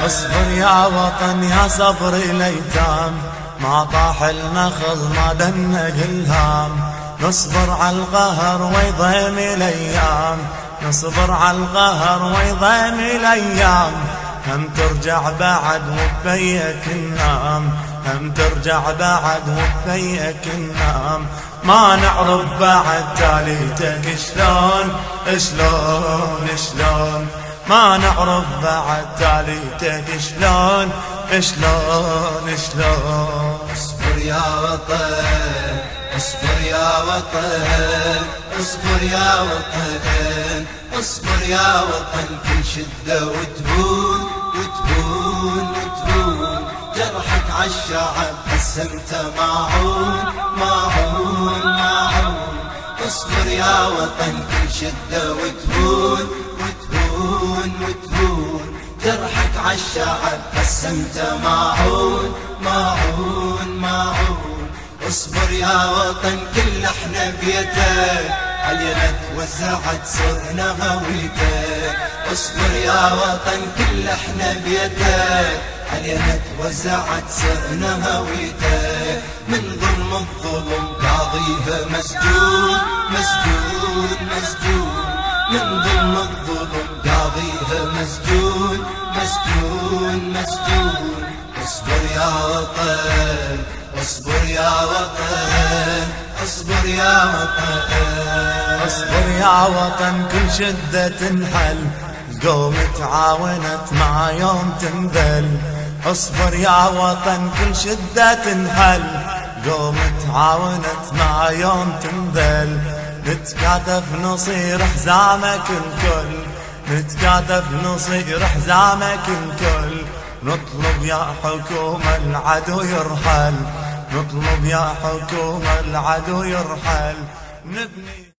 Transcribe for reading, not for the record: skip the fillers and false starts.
اصبر يا وطن يا صبر الايتام، ما طاح النخل ما دنق الهام. نصبر على القهر ويضيم الايام، نصبر على القهر ويضيم الايام. هم ترجع بعد وبفيك ننام، هم ترجع بعد وبفيك ننام. ما نعرف بعد تاليتك شلون شلون شلون، ما نعرف بعد تاليتك شلون شلون شلون. اصبر يا وطن، اصبر يا وطن، اصبر يا وطن، اصبر يا وطن. كل شدة وتهون وتهون وتهون، جرحك عالشعب قسمته معون معون معون. اصبر يا وطن كل شدة وتهون وتهون وتهون، جرحك عالشعب قسمته معون معون معون. اصبر يا وطن كل احنا بيتك، علينا توزعت صرنا هويتك. اصبر يا وطن كل احنا بيتك، علينا توزعت صرنا هويتك. من ظلم الظلم قاضيها مسجون مسجون مسجون، من ظلم الظلم قاضيها مسجون مسجون مسجون. اصبر يا وطن، اصبر يا وطن، اصبر يا وطن. اصبر يا وطن كل شدة تنحل، القوم تعاونت مع يوم تنذل. اصبر يا وطن كل شدة تنحل، قوم تعاونت مع يوم تنذل. نتكاتف نصير حزامك الكل، نتكاتف نصير حزامك الكل. نطلب يا حكومة العدو يرحل، نطلب يا حكومة العدو يرحل. نبني